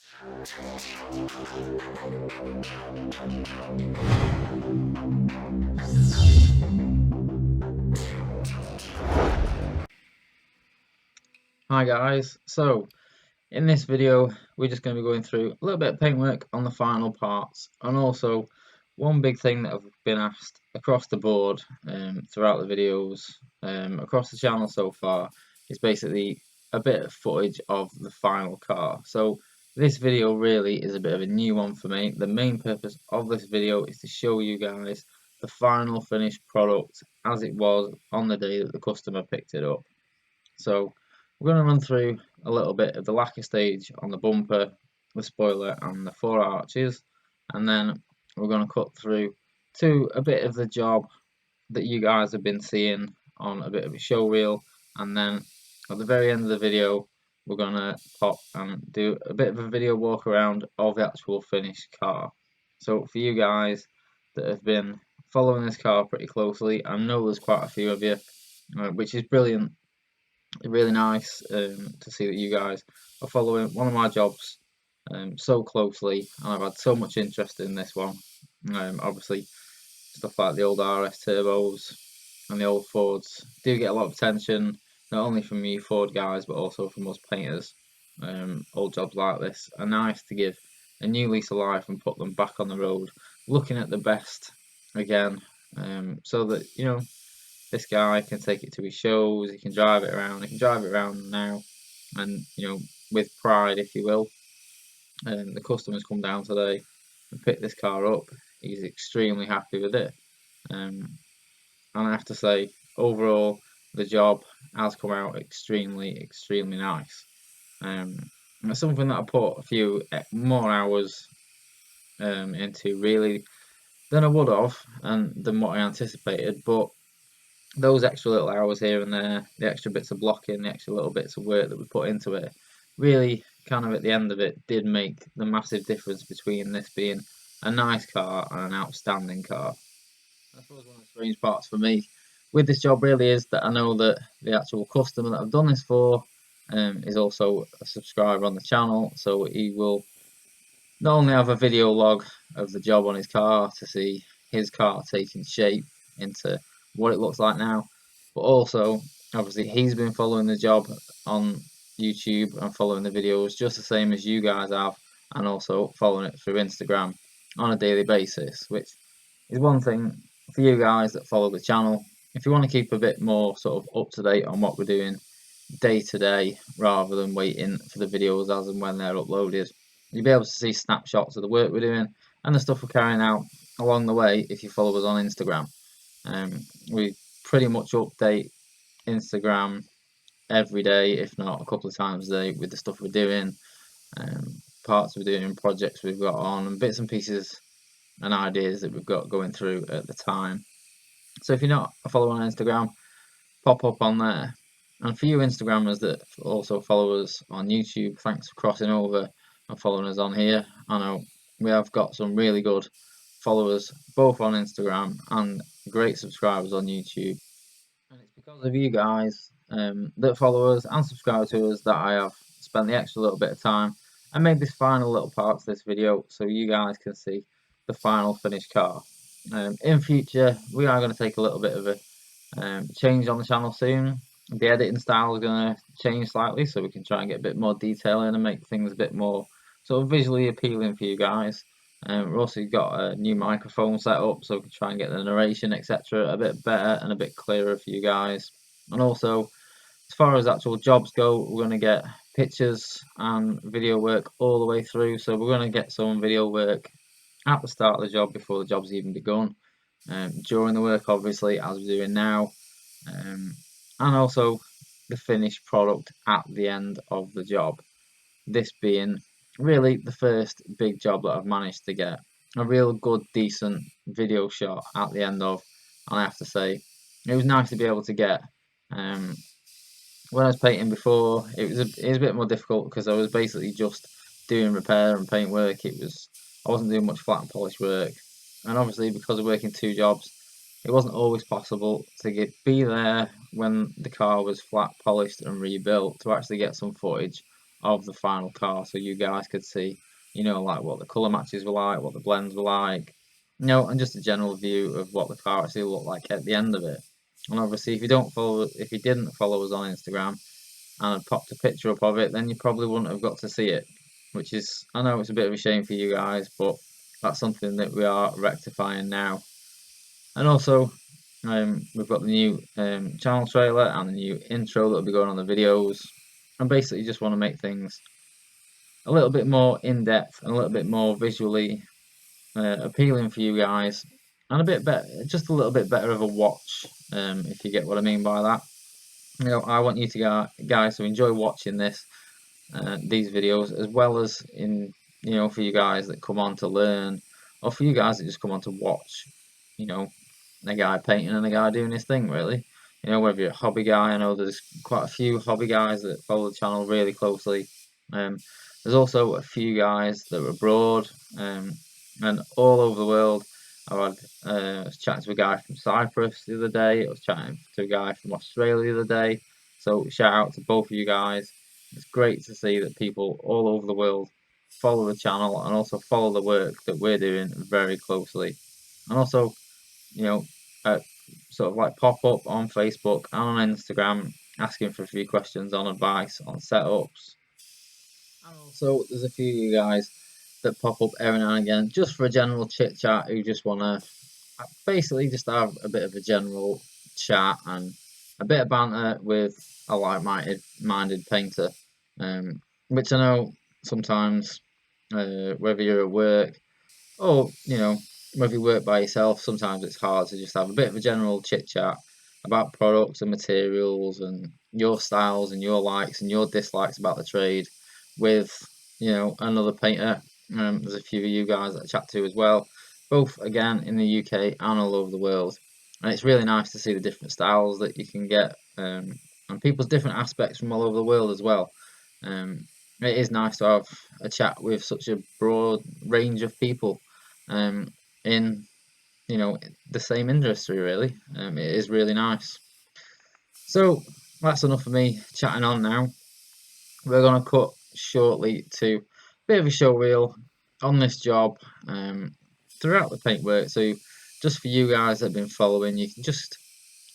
Hi guys, so in this video we're just going to be going through a little bit of paintwork on the final parts, and also one big thing that I've been asked across the board throughout the videos across the channel so far is basically a bit of footage of the final car. So this video really is a bit of a new one for me. The main purpose of this video is to show you guys the final finished product as it was on the day that the customer picked it up. So we're going to run through a little bit of the lacquer stage on the bumper, the spoiler and the four arches, and then we're going to cut through to a bit of the job that you guys have been seeing on a bit of a show reel, and then at the very end of the video we're going to pop and do a bit of a video walk around of the actual finished car. So for you guys that have been following this car pretty closely, I know there's quite a few of you, which is brilliant. Really nice to see that you guys are following one of my jobs so closely, and I've had so much interest in this one. Obviously stuff like the old RS turbos and the old Fords do get a lot of attention, not only from you Ford guys but also from us painters. Old jobs like this are nice to give a new lease of life and put them back on the road, looking at the best again, so that this guy can take it to his shows, he can drive it around now, and with pride, if you will. The customer's come down today and picked this car up. He's extremely happy with it, and I have to say, overall, the job has come out extremely nice. It's something that I put a few more hours into really than I would have, and than what I anticipated, but those extra little hours here and there, the extra bits of blocking, the extra little bits of work that we put into it, really kind of at the end of it did make the massive difference between this being a nice car and an outstanding car. I suppose one of the strange parts for me with this job really is that I know that the actual customer that I've done this for is also a subscriber on the channel, so he will not only have a video log of the job on his car to see his car taking shape into what it looks like now, but also obviously he's been following the job on YouTube and following the videos just the same as you guys have, and also following it through Instagram on a daily basis, which is one thing for you guys that follow the channel. If you want to keep a bit more sort of up to date on what we're doing day to day rather than waiting for the videos as and when they're uploaded, you'll be able to see snapshots of the work we're doing and the stuff we're carrying out along the way if you follow us on Instagram. We pretty much update Instagram every day, if not a couple of times a day, with the stuff we're doing, parts we're doing, projects we've got on, and bits and pieces and ideas that we've got going through at the time. So if you're not a follower on Instagram, pop up on there. And for you Instagrammers that also follow us on YouTube, thanks for crossing over and following us on here. I know we have got some really good followers both on Instagram and great subscribers on YouTube, and it's because of you guys that follow us and subscribe to us that I have spent the extra little bit of time and made this final little part to this video so you guys can see the final finished car. In future we are going to take a little bit of a change on the channel soon. The editing style is going to change slightly so we can try and get a bit more detail in and make things a bit more sort of visually appealing for you guys. We've also got a new microphone set up so we can try and get the narration etc a bit better and a bit clearer for you guys. And also, as far as actual jobs go, we're going to get pictures and video work all the way through, so we're going to get some video work at the start of the job before the job's even begun, during the work obviously as we're doing now, and also the finished product at the end of the job. This being really the first big job that I've managed to get a real good decent video shot at the end of, and I have to say it was nice to be able to get. When I was painting before, it was a bit more difficult because I was basically just doing repair and paint work. I wasn't doing much flat and polish work, and obviously because of working two jobs, it wasn't always possible to be there when the car was flat polished and rebuilt to actually get some footage of the final car, so you guys could see, like what the colour matches were like, what the blends were like, and just a general view of what the car actually looked like at the end of it. And obviously, if you didn't follow us on Instagram and had popped a picture up of it, then you probably wouldn't have got to see it, which is, I know it's a bit of a shame for you guys, but that's something that we are rectifying now. And also, we've got the new channel trailer and the new intro that will be going on the videos, and basically just want to make things a little bit more in-depth and a little bit more visually appealing for you guys, and a bit better, just a little bit better of a watch, if you get what I mean by that. I want you to guys to enjoy watching these videos, as well as for you guys that come on to learn, or for you guys that just come on to watch, a guy painting and a guy doing his thing, really. Whether you're a hobby guy, I know there's quite a few hobby guys that follow the channel really closely. There's also a few guys that are abroad, and all over the world. I was chatting to a guy from Cyprus the other day. I was chatting to a guy from Australia the other day. So shout out to both of you guys. It's great to see that people all over the world follow the channel and also follow the work that we're doing very closely. And also, sort of like pop up on Facebook and on Instagram asking for a few questions on advice on setups. And also, there's a few of you guys that pop up every now and again just for a general chit chat, who just want to basically just have a bit of a general chat and a bit of banter with a like-minded painter, which I know sometimes, whether you're at work or whether you work by yourself, sometimes it's hard to just have a bit of a general chit chat about products and materials and your styles and your likes and your dislikes about the trade with another painter. There's a few of you guys that I chat to as well, both again in the UK and all over the world, and it's really nice to see the different styles that you can get, and people's different aspects from all over the world as well. It is nice to have a chat with such a broad range of people in the same industry, really. It is really nice. So that's enough of me chatting on now. We're going to cut shortly to a bit of a show reel on this job throughout the paintwork. So just for you guys that have been following, you can just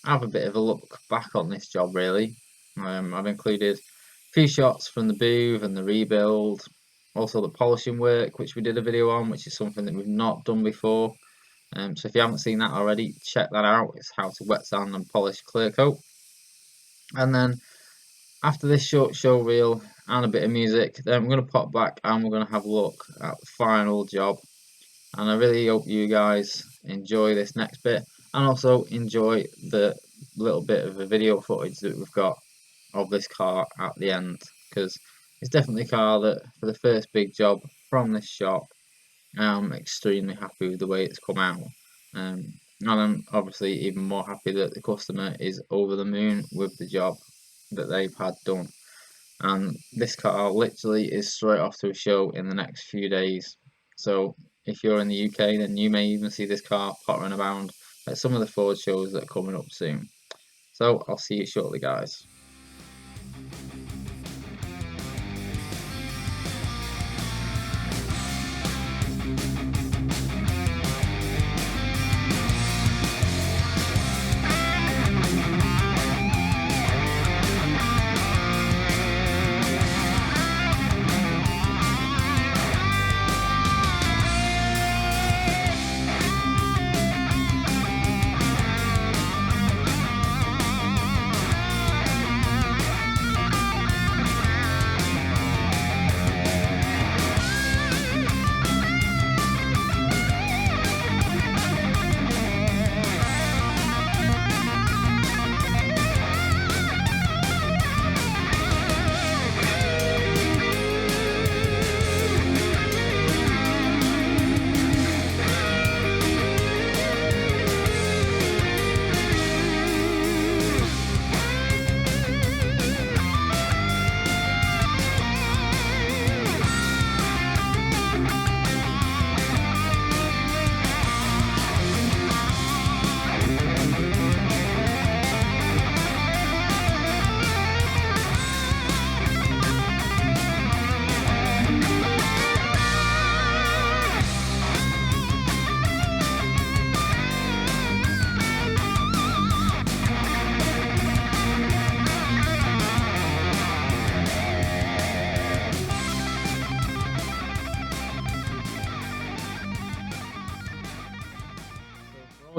have a bit of a look back on this job, really. I've included a few shots from the booth and the rebuild, also the polishing work, which we did a video on, which is something that we've not done before. So if you haven't seen that already, check that out. It's how to wet sand and polish clear coat. And then after this short show reel and a bit of music, then we're going to pop back and we're going to have a look at the final job. And I really hope you guys enjoy this next bit, and also enjoy the little bit of a video footage that we've got of this car at the end, because it's definitely a car that, for the first big job from this shop, I'm extremely happy with the way it's come out, and I'm obviously even more happy that the customer is over the moon with the job that they've had done. And this car literally is straight off to a show in the next few days, so if you're in the UK, then you may even see this car pottering around at some of the Ford shows that are coming up soon. So I'll see you shortly, guys.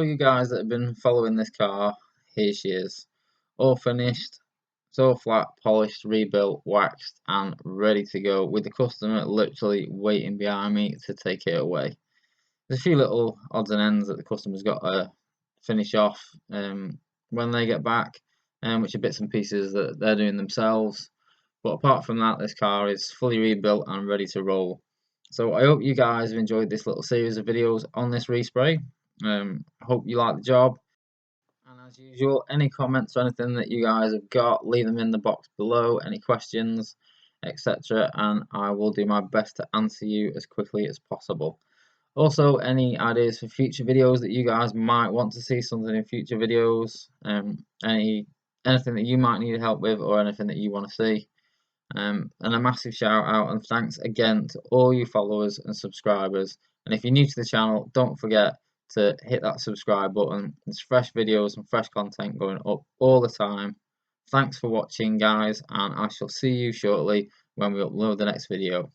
for you guys that have been following this car, here she is, all finished, so flat, polished, rebuilt, waxed, and ready to go, with the customer literally waiting behind me to take it away. There's a few little odds and ends that the customer's got to finish off when they get back, which are bits and pieces that they're doing themselves. But apart from that, this car is fully rebuilt and ready to roll. So I hope you guys have enjoyed this little series of videos on this respray. I hope you like the job. And as usual, any comments or anything that you guys have got, leave them in the box below, any questions, etc. And I will do my best to answer you as quickly as possible. Also, any ideas for future videos that you guys might want to see something in future videos, anything that you might need help with, or anything that you want to see. And a massive shout out and thanks again to all you followers and subscribers. And if you're new to the channel, don't forget to hit that subscribe button. There's fresh videos and fresh content going up all the time. Thanks for watching, guys, and I shall see you shortly when we upload the next video.